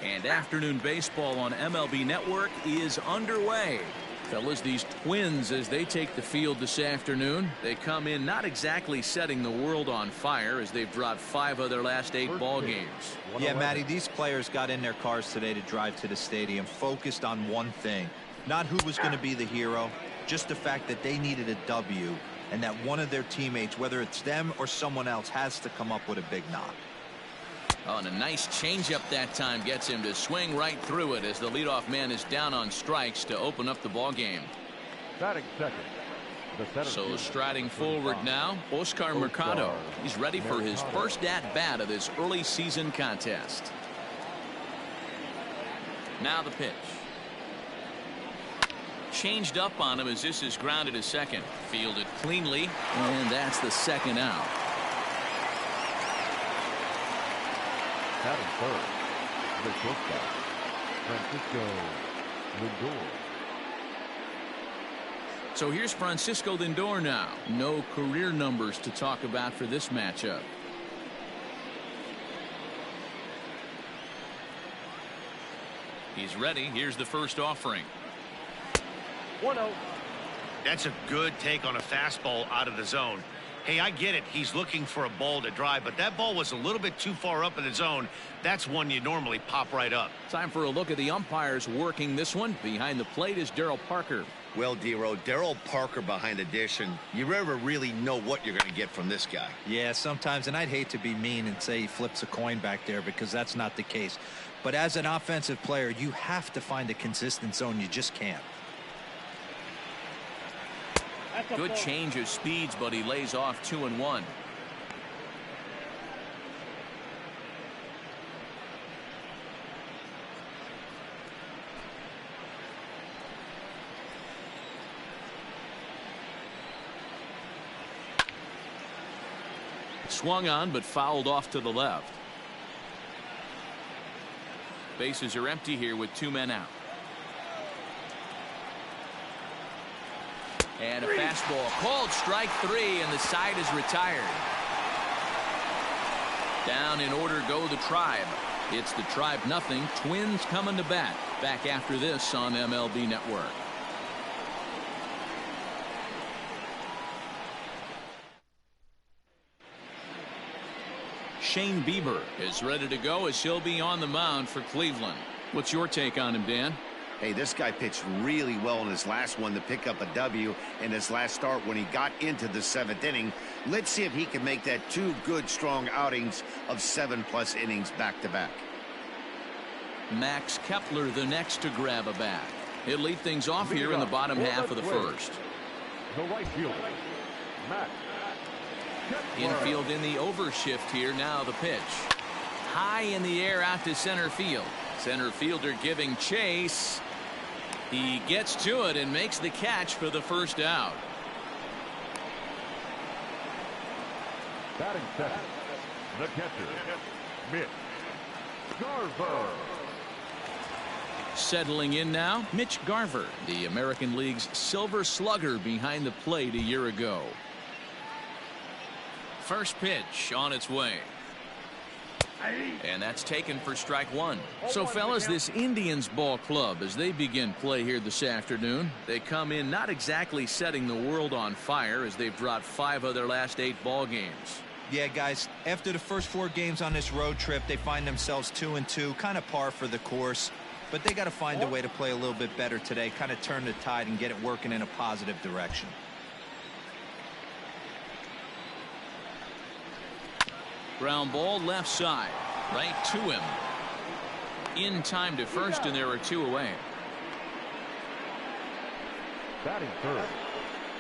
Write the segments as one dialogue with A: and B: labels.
A: And afternoon baseball on MLB Network is underway. Fellas, these Twins, as they take the field this afternoon, they come in not exactly setting the world on fire as they've dropped 5 of their last 8 ball games.
B: Yeah, Matty, these players got in their cars today to drive to the stadium focused on one thing. Not who was going to be the hero, just the fact that they needed a W and that one of their teammates, whether it's them or someone else, has to come up with a big knock.
A: Oh, and a nice changeup that time gets him to swing right through it as the leadoff man is down on strikes to open up the ball game.
C: Batting second.
A: So striding forward now, Oscar Mercado. He's ready for his first at-bat of this early season contest. Now the pitch. Changed up on him as this is grounded to second. Fielded cleanly, and that's the second out.
C: Batting third, the shortstop, Francisco Lindor.
A: So here's Francisco Lindor now. No career numbers to talk about for this matchup. He's ready. Here's the first offering.
C: 1-0.
D: That's a good take on a fastball out of the zone. Hey, I get it. He's looking for a ball to drive, but that ball was a little bit too far up in the zone. That's one you normally pop right up.
A: Time for a look at the umpires working this one. Behind the plate is Darryl Parker.
D: Well, D-Row, Darryl Parker behind the dish, and you never really know what you're going to get from this guy.
B: Yeah, sometimes, and I'd hate to be mean and say he flips a coin back there because that's not the case. But as an offensive player, you have to find a consistent zone. You just can't.
A: Good change of speeds, but he lays off 2-1. Swung on, but fouled off to the left. Bases are empty here with 2 men out. And a fastball called strike 3, and the side is retired. Down in order go the Tribe. It's the Tribe nothing. Twins coming to bat. Back after this on MLB Network. Shane Bieber is ready to go as he'll be on the mound for Cleveland. What's your take on him, Dan?
D: Hey, this guy pitched really well in his last one to pick up a W in his last start when he got into the 7th inning. Let's see if he can make that 2 good, strong outings of 7+ innings back-to-back.
A: Max Kepler the next to grab a bat. He'll lead things off here in the bottom half of the first.
C: The right fielder, Max Kepler.
A: Infield in the overshift here. Now the pitch. High in the air out to center field. Center fielder giving chase. He gets to it and makes the catch for the first out.
C: Batting second, the catcher, Mitch Garver.
A: Settling in now, Mitch Garver, the American League's Silver Slugger behind the plate a year ago. First pitch on its way. And that's taken for strike 1. So, fellas, this Indians ball club, as they begin play here this afternoon, they come in not exactly setting the world on fire as they've dropped 5 of their last 8 ball games.
B: Yeah, guys, after the first 4 games on this road trip, they find themselves 2-2, kind of par for the course. But they got to find a way to play a little bit better today, kind of turn the tide and get it working in a positive direction.
A: Ground ball left side, right to him. In time to first, and there are 2 away.
C: Batting third,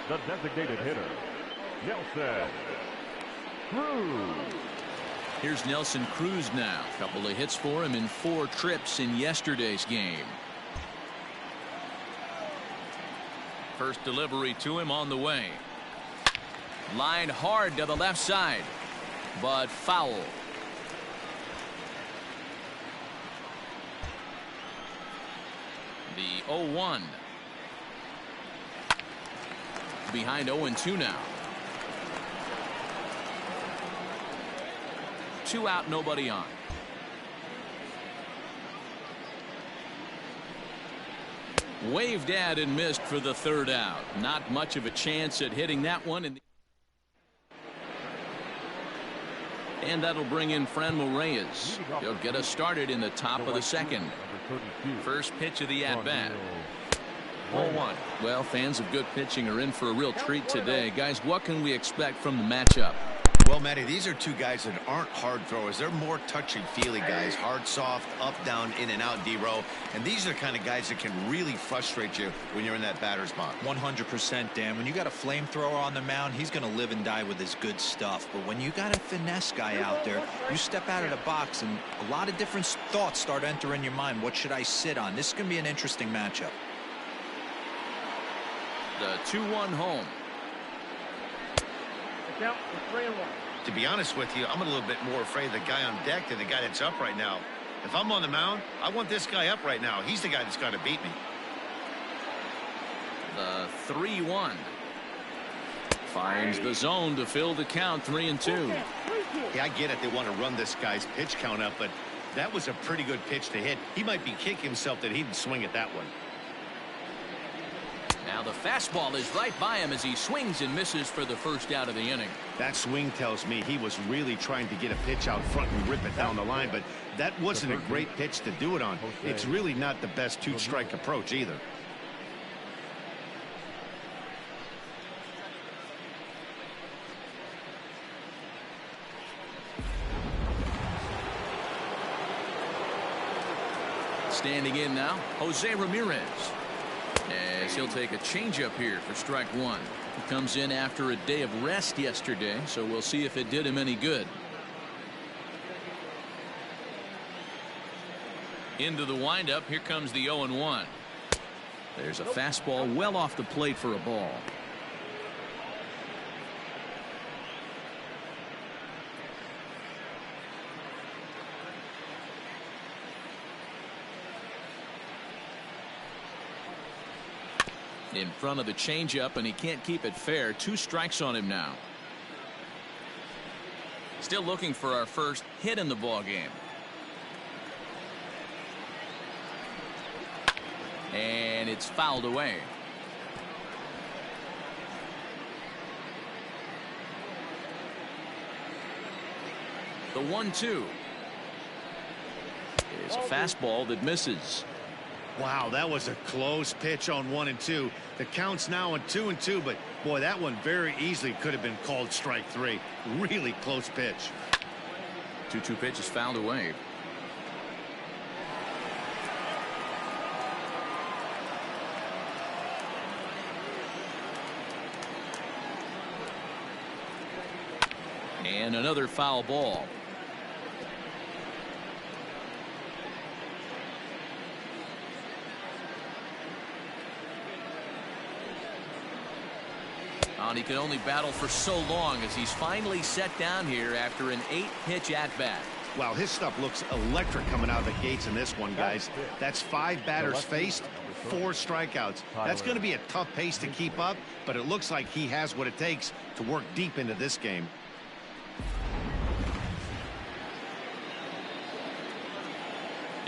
C: the designated hitter, Nelson Cruz.
A: Here's Nelson Cruz now. A couple of hits for him in 4 trips in yesterday's game. First delivery to him on the way. Lined hard to the left side, but foul. The 0-1. Behind 0-2 now. 2 out, nobody on. Waved at and missed for the third out. Not much of a chance at hitting that one. And that'll bring in Franmil Reyes. He'll get us started in the top of the second. First pitch of the at-bat. 0-1. Well, fans of good pitching are in for a real treat today. Guys, what can we expect from the matchup?
D: Well, Matty, these are two guys that aren't hard throwers. They're more touchy-feely guys. Hard, soft, up, down, in and out, D-row. And these are the kind of guys that can really frustrate you when you're in that batter's box.
B: 100%, Dan. When you got a flamethrower on the mound, he's going to live and die with his good stuff. But when you got a finesse guy out there, you step out of the box and a lot of different thoughts start entering your mind. What should I sit on? This is going to be an interesting matchup.
A: The 2-1 home.
D: To be honest with you, I'm a little bit more afraid of the guy on deck than the guy that's up right now. If I'm on the mound, I want this guy up right now. He's the guy that's got to beat me.
A: The 3-1. Finds the zone to fill the count. 3-2.
D: Yeah, I get it. They want to run this guy's pitch count up, but that was a pretty good pitch to hit. He might be kicking himself that he didn't swing at that one.
A: Now the fastball is right by him as he swings and misses for the first out of the inning.
D: That swing tells me he was really trying to get a pitch out front and rip it down the line, but that wasn't a great pitch to do it on. It's really not the best two-strike approach either.
A: Standing in now, Jose Ramirez. As he'll take a changeup here for strike one. He comes in after a day of rest yesterday, so we'll see if it did him any good. Into the windup. Here comes the 0-1. There's a fastball well off the plate for a ball. In front of the changeup, and he can't keep it fair. 2 strikes on him now. Still looking for our first hit in the ball game. And it's fouled away. The 1-2 is a fastball that misses.
D: Wow, that was a close pitch on 1 and 2. The count's now on 2 and 2, but boy, that one very easily could have been called strike 3. Really close pitch.
A: 2-2 pitch is fouled away. And another foul ball. And he can only battle for so long as he's finally set down here after an 8-pitch at-bat.
D: Wow, his stuff looks electric coming out of the gates in this one, guys. That's 5 batters faced, 4 strikeouts. That's going to be a tough pace to keep up, but it looks like he has what it takes to work deep into this game.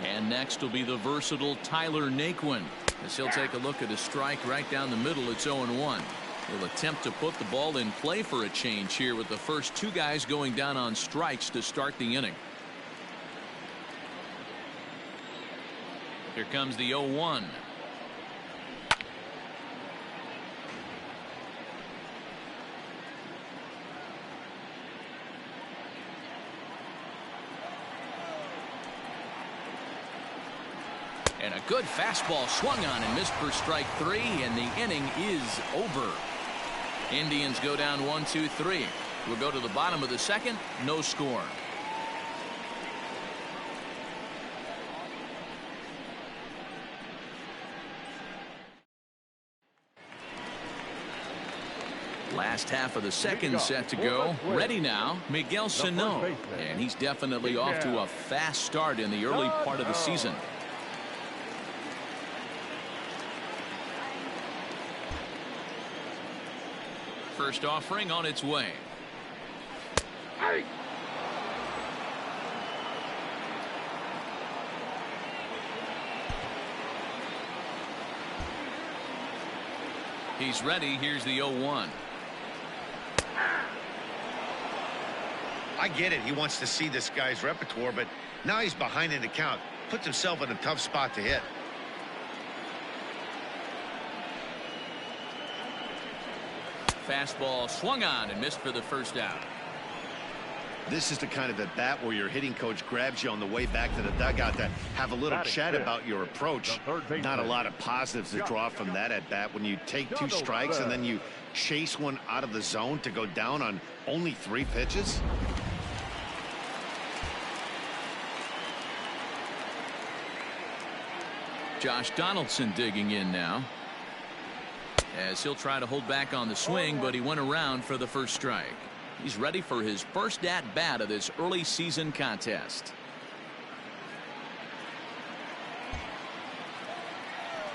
A: And next will be the versatile Tyler Naquin, as he'll take a look at a strike right down the middle. It's 0-1. He'll attempt to put the ball in play for a change here with the first 2 guys going down on strikes to start the inning. Here comes the 0-1. And a good fastball swung on and missed for strike 3, and the inning is over. Indians go down 1-2-3. We'll go to the bottom of the second. No score. Last half of the second set to go. Ready now, Miguel Sano. And he's definitely off to a fast start in the early part of the season. First offering on its way. He's ready. Here's the 0-1.
D: I get it. He wants to see this guy's repertoire, but now he's behind in the count. Puts himself in a tough spot to hit.
A: Fastball swung on and missed for the first out.
D: This is the kind of at bat where your hitting coach grabs you on the way back to the dugout to have a little chat about your approach. Not a lot of positives to draw from that at bat when you take 2 strikes and then you chase one out of the zone to go down on only 3 pitches.
A: Josh Donaldson digging in now, as he'll try to hold back on the swing, but he went around for the first strike. He's ready for his first at bat of this early season contest.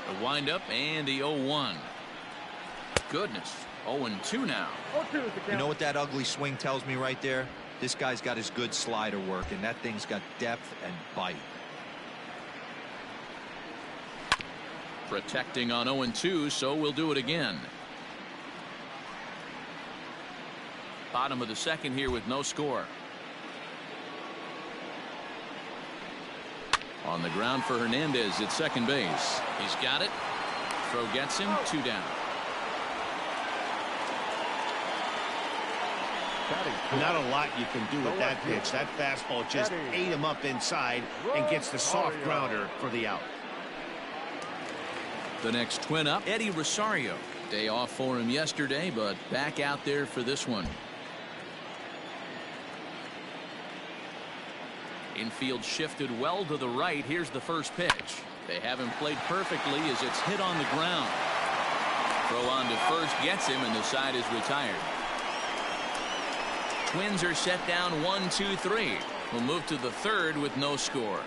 A: The windup and the 0-1. Goodness, 0-2 now.
B: You know what that ugly swing tells me right there? This guy's got his good slider work, and that thing's got depth and bite.
A: Protecting on 0-2, so we'll do it again. Bottom of the second here with no score. On the ground for Hernandez at second base. He's got it. Throw gets him. 2 down.
D: Not a lot you can do with that pitch. That fastball just ate him up inside and gets the soft grounder for the out.
A: The next Twin up, Eddie Rosario. Day off for him yesterday, but back out there for this one. Infield shifted well to the right. Here's the first pitch. They haven't played perfectly as it's hit on the ground. Throw on to first gets him, and the side is retired. Twins are set down 1-2-3. We'll move to the third with no score.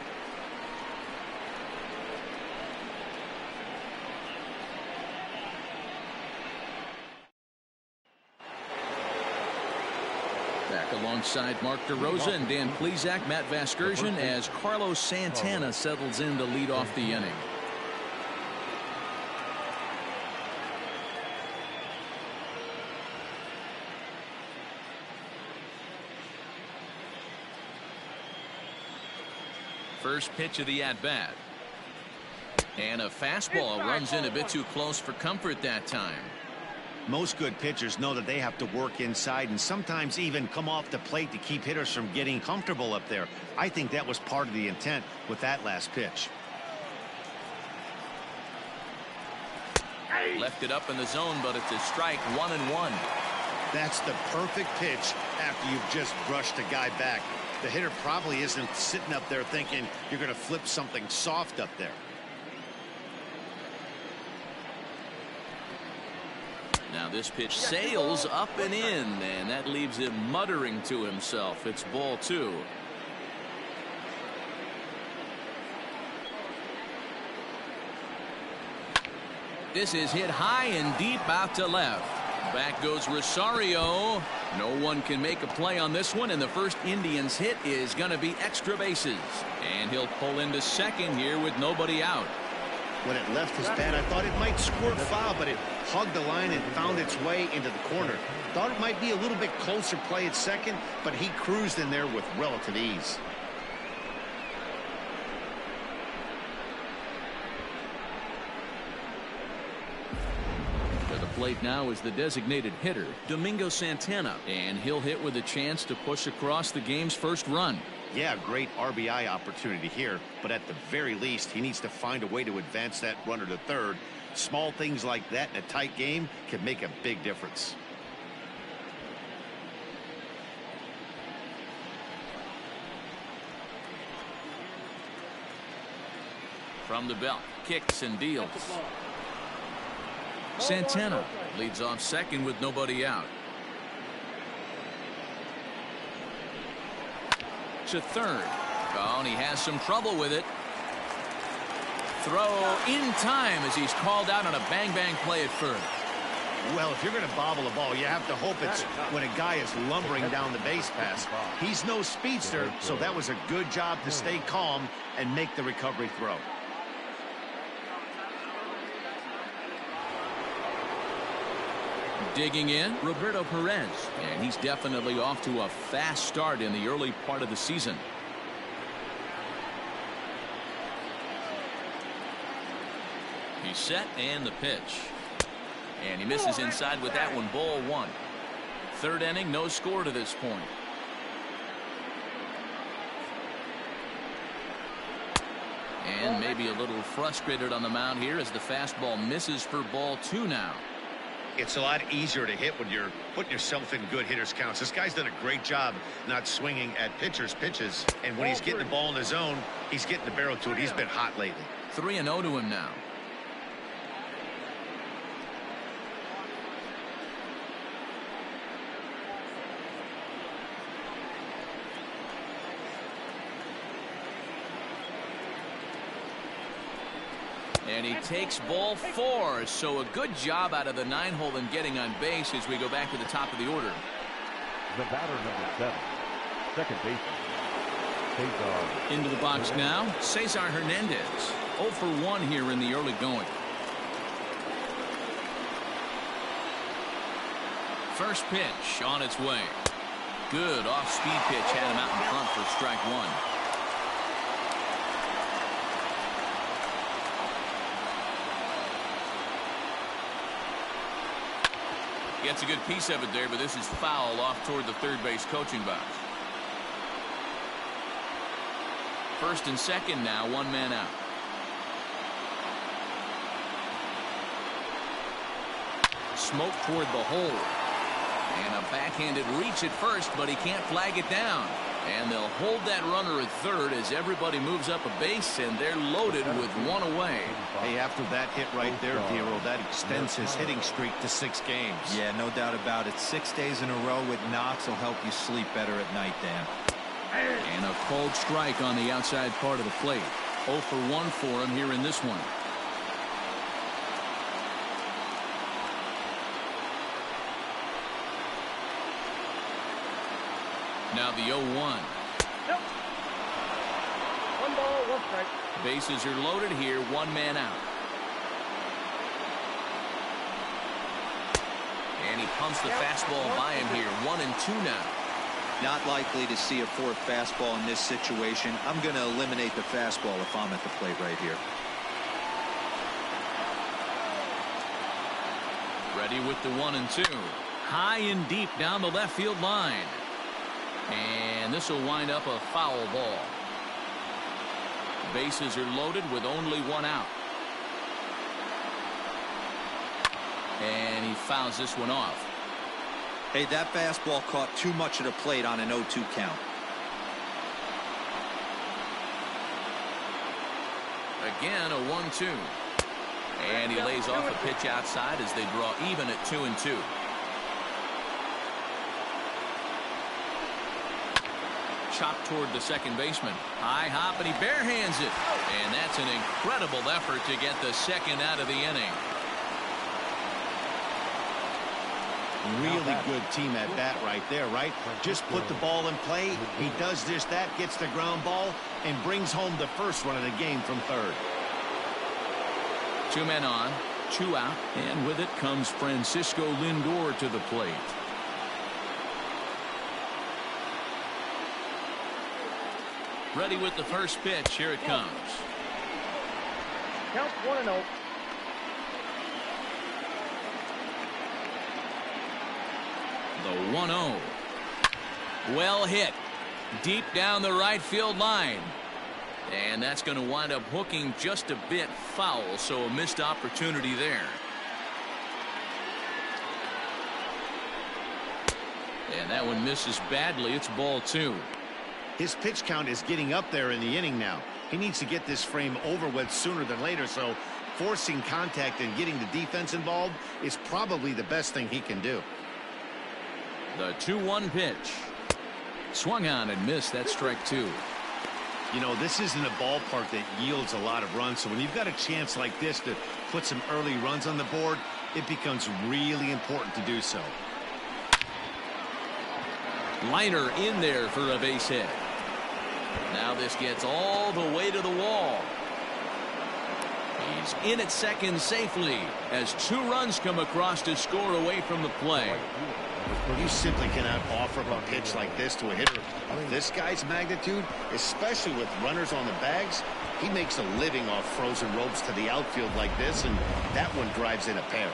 A: Back alongside Mark DeRosa and Dan Plesac, Matt Vasgersian, as Carlos Santana settles in to lead off the inning. First pitch of the at-bat. And a fastball runs in a bit too close for comfort that time.
D: Most good pitchers know that they have to work inside and sometimes even come off the plate to keep hitters from getting comfortable up there. I think that was part of the intent with that last pitch.
A: Left it up in the zone, but it's a strike. 1-1.
D: That's the perfect pitch after you've just brushed a guy back. The hitter probably isn't sitting up there thinking you're going to flip something soft up there.
A: Now this pitch sails up and in, and that leaves him muttering to himself. It's ball 2. This is hit high and deep out to left. Back goes Rosario. No one can make a play on this one, and the first Indians hit is going to be extra bases. And he'll pull into second here with nobody out.
D: When it left his bat, I thought it might squirt foul, but it hugged the line and found its way into the corner. Thought it might be a little bit closer play at second, but he cruised in there with relative ease.
A: To the plate now is the designated hitter, Domingo Santana, and he'll hit with a chance to push across the game's first run.
D: Yeah, great RBI opportunity here, but at the very least, he needs to find a way to advance that runner to third. Small things like that in a tight game can make a big difference.
A: From the belt, kicks and deals. Santana leads off second with nobody out. To third. Oh, and he has some trouble with it. Throw in time as he's called out on a bang-bang play at first.
D: Well, if you're going to bobble a ball, you have to hope it's when a guy is lumbering down the base pass. He's no speedster, so that was a good job to stay calm and make the recovery throw.
A: Digging in, Roberto Perez, and he's definitely off to a fast start in the early part of the season. He's set, and the pitch. And he misses inside with that one. Ball one. Third inning, no score to this point. And maybe a little frustrated on the mound here as the fastball misses for ball two now.
D: It's a lot easier to hit when you're putting yourself in good hitters counts. This guy's done a great job not swinging at pitchers' pitches. And when he's getting the ball in his zone, he's getting the barrel to it. He's been hot lately.
A: 3-0 to him now. And he takes ball four. So a good job out of the 9-hole in getting on base as we go back to the top of the order.
C: The batter, number 7, second baseman, Cesar.
A: Into the box now, Cesar Hernandez. 0 for 1 here in the early going. First pitch on its way. Good off-speed pitch had him out in front for strike one. Gets a good piece of it there, but this is foul off toward the third base coaching box. First and second now, one man out. Smoke toward the hole. And a backhanded reach at first, but he can't flag it down. And they'll hold that runner at third as everybody moves up a base, and they're loaded with one away.
B: Hey, after that hit right there, Dero, that extends his hitting streak to 6 games. Yeah, no doubt about it. 6 days in a row with knocks will help you sleep better at night, Dan.
A: And a cold strike on the outside part of the plate. 0 for 1 for him here in this one. Now the 0-1.
E: Nope. 1 ball, 1 strike.
A: Bases are loaded here, 1 man out. And he pumps the fastball by him here. 1-2 now.
B: Not likely to see a fourth fastball in this situation. I'm going to eliminate the fastball if I'm at the plate right here.
A: Ready with the 1-2. High and deep down the left field line. And this will wind up a foul ball. Bases are loaded with only 1 out. And he fouls this one off.
B: Hey, that fastball caught too much of the plate on an 0-2 count.
A: Again, a 1-2. And he lays off a pitch outside as they draw even at 2-2. Chopped toward the second baseman. High hop, and he barehands it. And that's an incredible effort to get the second out of the inning.
D: Really good team at bat right there, right? Just put the ball in play. He does just that, gets the ground ball, and brings home the first run of the game from third.
A: 2 men on, 2 out, and with it comes Francisco Lindor to the plate. Ready with the first pitch. Here it comes.
E: Count 1-0.
A: The 1-0. Well hit. Deep down the right field line. And that's going to wind up hooking just a bit foul, so a missed opportunity there. And that one misses badly. It's ball 2.
D: His pitch count is getting up there in the inning now. He needs to get this frame over with sooner than later, so forcing contact and getting the defense involved is probably the best thing he can do.
A: The 2-1 pitch. Swung on and missed. That's strike 2.
D: You know, this isn't a ballpark that yields a lot of runs, so when you've got a chance like this to put some early runs on the board, it becomes really important to do so.
A: Liner in there for a base hit. Now this gets all the way to the wall. He's in at second safely as 2 runs come across to score away from the play.
D: You simply cannot offer up a pitch like this to a hitter of this guy's magnitude, especially with runners on the bags. He makes a living off frozen ropes to the outfield like this, and that one drives in a pair.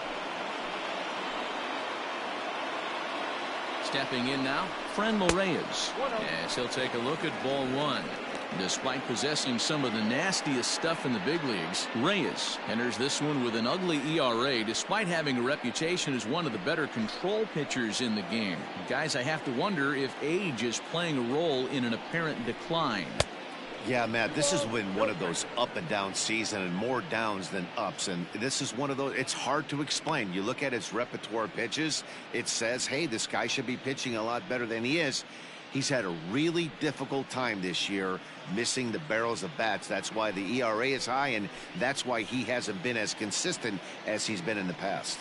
A: Stepping in now, Franmil Reyes, as he'll take a look at ball 1. Despite possessing some of the nastiest stuff in the big leagues, Reyes enters this one with an ugly ERA despite having a reputation as one of the better control pitchers in the game. Guys, I have to wonder if age is playing a role in an apparent decline.
D: Yeah, Matt, this has been one of those up and down season, and more downs than ups, and this is one of those. It's hard to explain. You look at his repertoire of pitches, it says, hey, this guy should be pitching a lot better than he is. He's had a really difficult time this year missing the barrels of bats. That's why the ERA is high, and that's why he hasn't been as consistent as he's been in the past.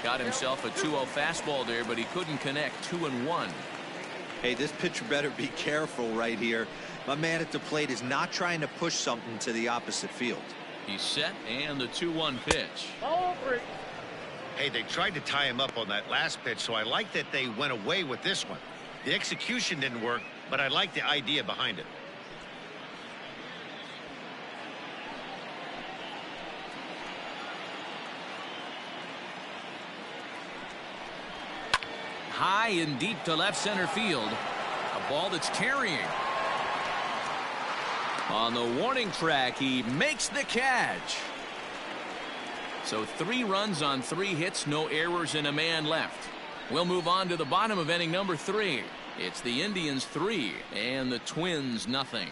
A: Got himself a 2-0 fastball there, but he couldn't connect. 2-1.
B: Hey, this pitcher better be careful right here. My man at the plate is not trying to push something to the opposite field.
A: He's set, and the 2-1 pitch.
E: Ball 3.
D: Hey, they tried to tie him up on that last pitch, so I like that they went away with this one. The execution didn't work, but I like the idea behind it.
A: High and deep to left center field. A ball that's carrying. On the warning track, he makes the catch. So 3 runs on 3 hits, no errors, and a man left. We'll move on to the bottom of inning number 3. It's the Indians 3 and the Twins nothing.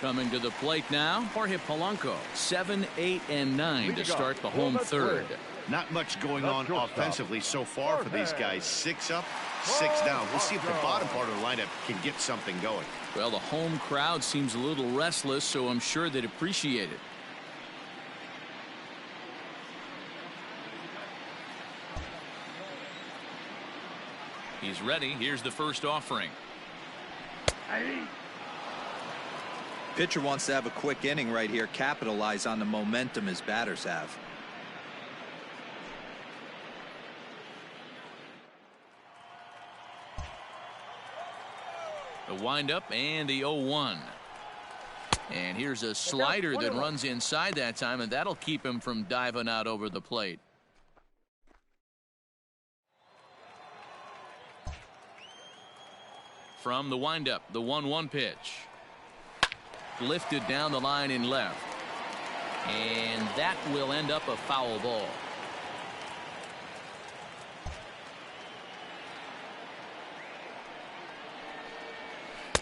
A: Coming to the plate now, Jorge Polanco, 7, 8, and 9 to start the home third.
D: Not much going on offensively so far for these guys. 6 up, 6 down. We'll see if the bottom part of the lineup can get something going.
A: Well, the home crowd seems a little restless, so I'm sure they'd appreciate it. He's ready. Here's the first offering.
B: Pitcher wants to have a quick inning right here, capitalize on the momentum his batters have.
A: The windup and the 0-1. And here's a slider that runs inside that time, and that'll keep him from diving out over the plate. From the windup, the 1-1 pitch. Lifted down the line in left. And that will end up a foul ball.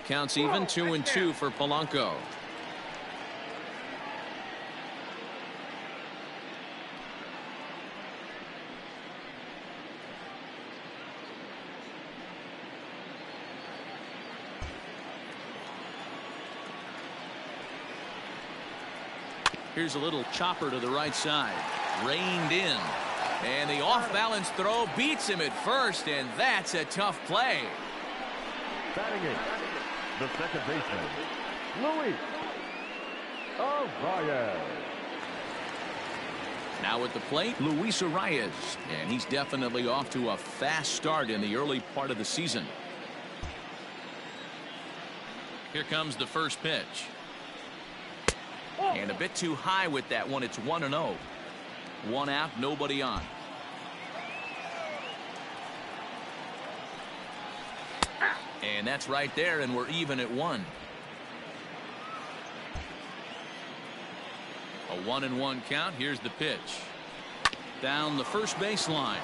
A: Counts even, 2-2 for Polanco. Here's a little chopper to the right side. Reined in. And the off-balance throw beats him at first, and that's a tough play.
C: Batting it, the second baseman, Luis Arias.
A: Now at the plate, Luis Arias, and he's definitely off to a fast start in the early part of the season. Here comes the first pitch. And a bit too high with that one. It's 1-0. 1 out, nobody on. And that's right there, and we're even at 1. A 1-1 count. Here's the pitch. Down the first baseline.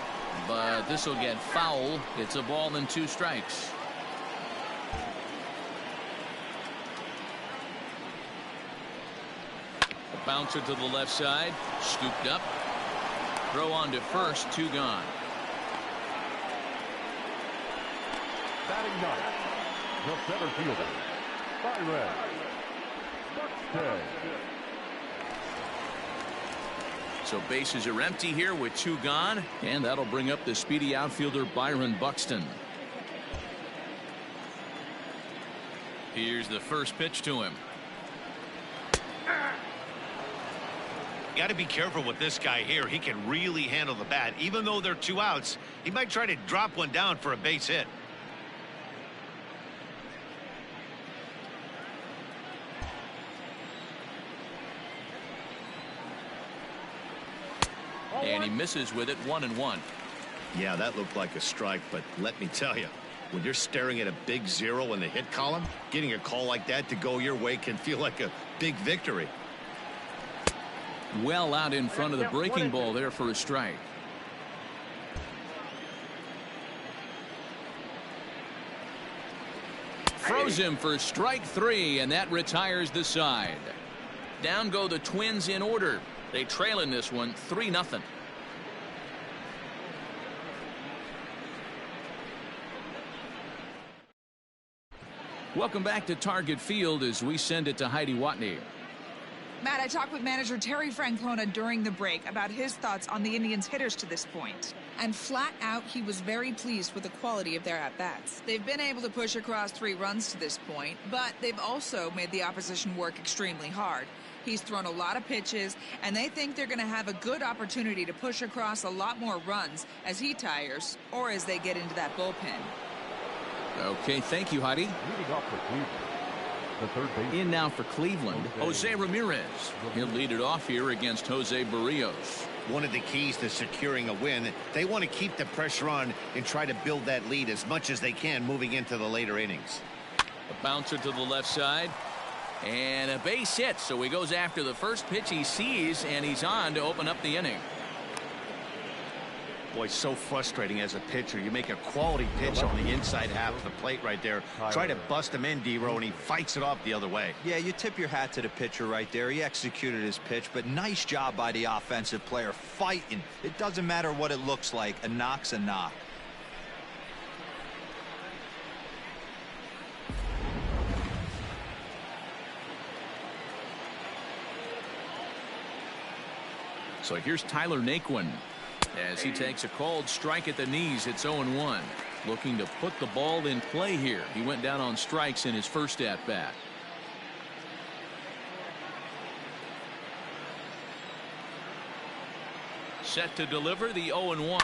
A: But this will get foul. It's a ball and 2 strikes. A bouncer to the left side. Scooped up. Throw on to first. 2 gone.
C: Batting ninth, the center fielder, Byron Buxton.
A: So bases are empty here with 2 gone, and that'll bring up the speedy outfielder Byron Buxton. Here's the first pitch to him.
D: Got to be careful with this guy here. He can really handle the bat. Even though they're 2 outs, he might try to drop one down for a base hit.
A: And he misses with it, 1-1.
D: Yeah, that looked like a strike, but let me tell you, when you're staring at a big 0 in the hit column, getting a call like that to go your way can feel like a big victory.
A: Well out in front of the breaking ball there for a strike. Throws him for strike 3, and that retires the side. Down go the Twins in order. They trail in this one 3-0. Welcome back to Target Field as we send it to Heidi Watney.
F: Matt, I talked with manager Terry Francona during the break about his thoughts on the Indians' hitters to this point. And flat out, he was very pleased with the quality of their at-bats. They've been able to push across 3 runs to this point, but they've also made the opposition work extremely hard. He's thrown a lot of pitches, and they think they're going to have a good opportunity to push across a lot more runs as he tires or as they get into that bullpen.
A: Okay, thank you, Heidi.
C: Leading off for Cleveland, the third baseman.
A: In now for Cleveland, Jose Ramirez. He'll lead it off here against Jose Barrios.
D: One of the keys to securing a win, they want to keep the pressure on and try to build that lead as much as they can moving into the later innings.
A: A bouncer to the left side. And a base hit, so he goes after the first pitch he sees, and he's on to open up the inning.
D: Boy, so frustrating as a pitcher. You make a quality pitch on the inside half of the plate right there. Try to bust him in, D-Row, and he fights it off the other way.
B: Yeah, you tip your hat to the pitcher right there. He executed his pitch, but nice job by the offensive player fighting. It doesn't matter what it looks like. A knock's a knock.
A: So here's Tyler Naquin as he takes a called strike at the knees. It's 0-1. Looking to put the ball in play here. He went down on strikes in his first at bat. Set to deliver the 0-1.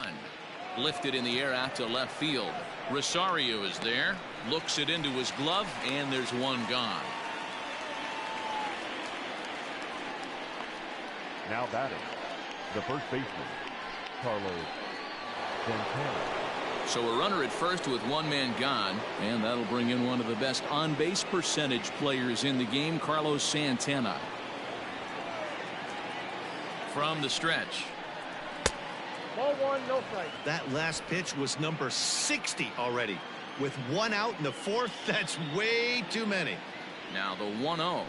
A: Lifted in the air out to left field. Rosario is there. Looks it into his glove, and there's one gone.
C: Now batting, the first baseman, Carlos Santana.
A: So a runner at first with 1 man gone, and that'll bring in one of the best on-base percentage players in the game, Carlos Santana. From the stretch.
E: Ball 1, no strike.
D: That last pitch was number 60 already. With 1 out in the 4th, that's way too many.
A: Now the 1-0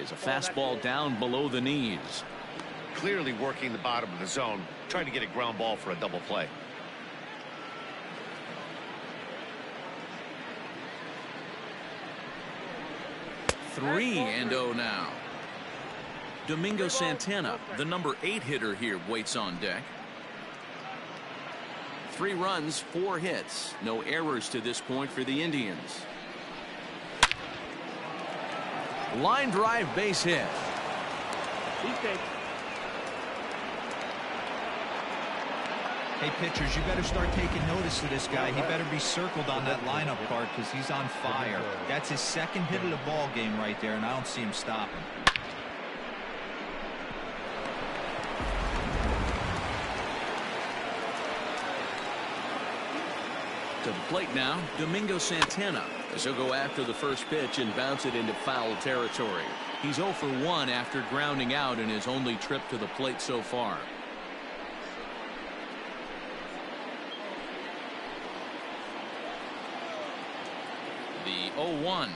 A: is a fastball down below the knees.
D: Clearly working the bottom of the zone, trying to get a ground ball for a double play.
A: Three and 0 now. Domingo Santana, the number 8 hitter here, waits on deck. 3 runs, 4 hits. No errors to this point for the Indians. Line drive base hit.
B: Hey, pitchers, you better start taking notice of this guy. He better be circled on that lineup card because he's on fire. That's his 2nd hit of the ball game right there, and I don't see him stopping.
A: To the plate now, Domingo Santana, as he'll go after the first pitch and bounce it into foul territory. He's 0 for 1 after grounding out in his only trip to the plate so far. The 0-1.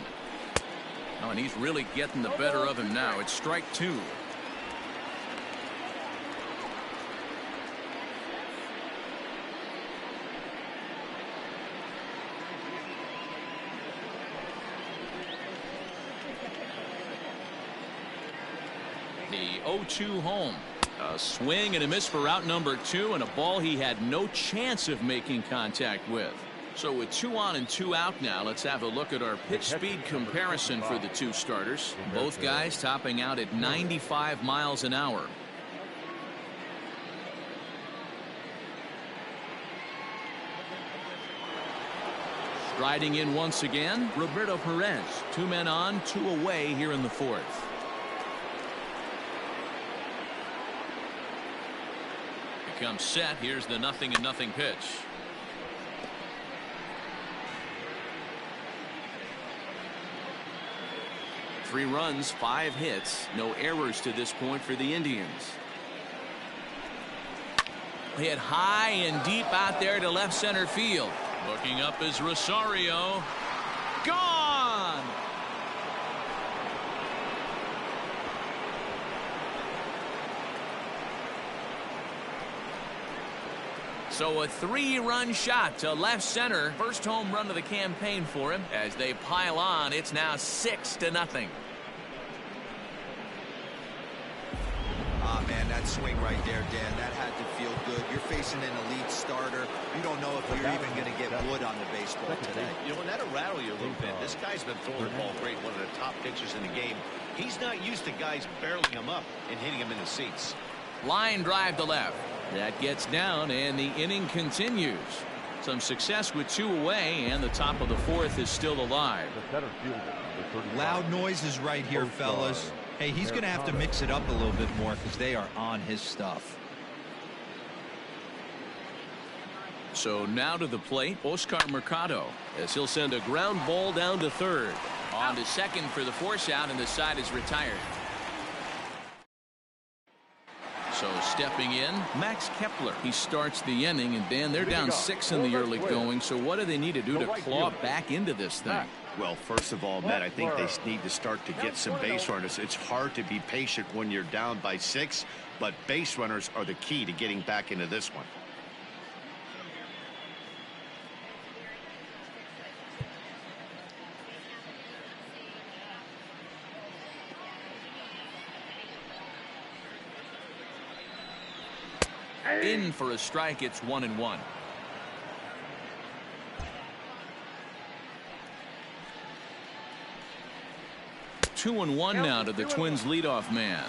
A: Oh, and he's really getting the better of him now. It's strike 2. The 0-2 home. A swing and a miss for out number 2, and a ball he had no chance of making contact with. So with 2 on and 2 out now, let's have a look at our pitch speed comparison for the two starters. Both guys topping out at 95 miles an hour. Riding in once again, Roberto Perez. 2 men on, 2 away here in the 4th. Becomes set. Here's the 0-0 pitch. Three runs, 5 hits, no errors to this point for the Indians. Hit high and deep out there to left center field. Looking up is Rosario. Gone! So a 3-run shot to left center. First home run of the campaign for him. As they pile on, it's now 6-0.
B: Man, that swing right there, Dan, that had to feel good. You're facing an elite starter. You don't know if you're even going to get wood on the baseball today.
G: You know, and that'll rattle you a little bit. This guy's been throwing the ball great, one of the top pitchers in the game. He's not used to guys barreling him up and hitting him in the seats.
A: Line drive to left. That gets down, and the inning continues. Some success with 2 away, and the top of the 4th is still alive.
B: Loud noises right here, fellas. Hey, he's going to have to mix it up a little bit more because they are on his stuff.
A: So now to the plate, Oscar Mercado, as he'll send a ground ball down to third. On to second for the force out, and the side is retired. So stepping in, Max Kepler. He starts the inning, and Dan, they're down 6 in the early going. So what do they need to do to claw back into this thing?
D: Well, first of all, Matt, I think they need to start to get some base runners. It's hard to be patient when you're down by 6, but base runners are the key to getting back into this one.
A: In for a strike. It's 1-1. Two and one now to the Twins leadoff man.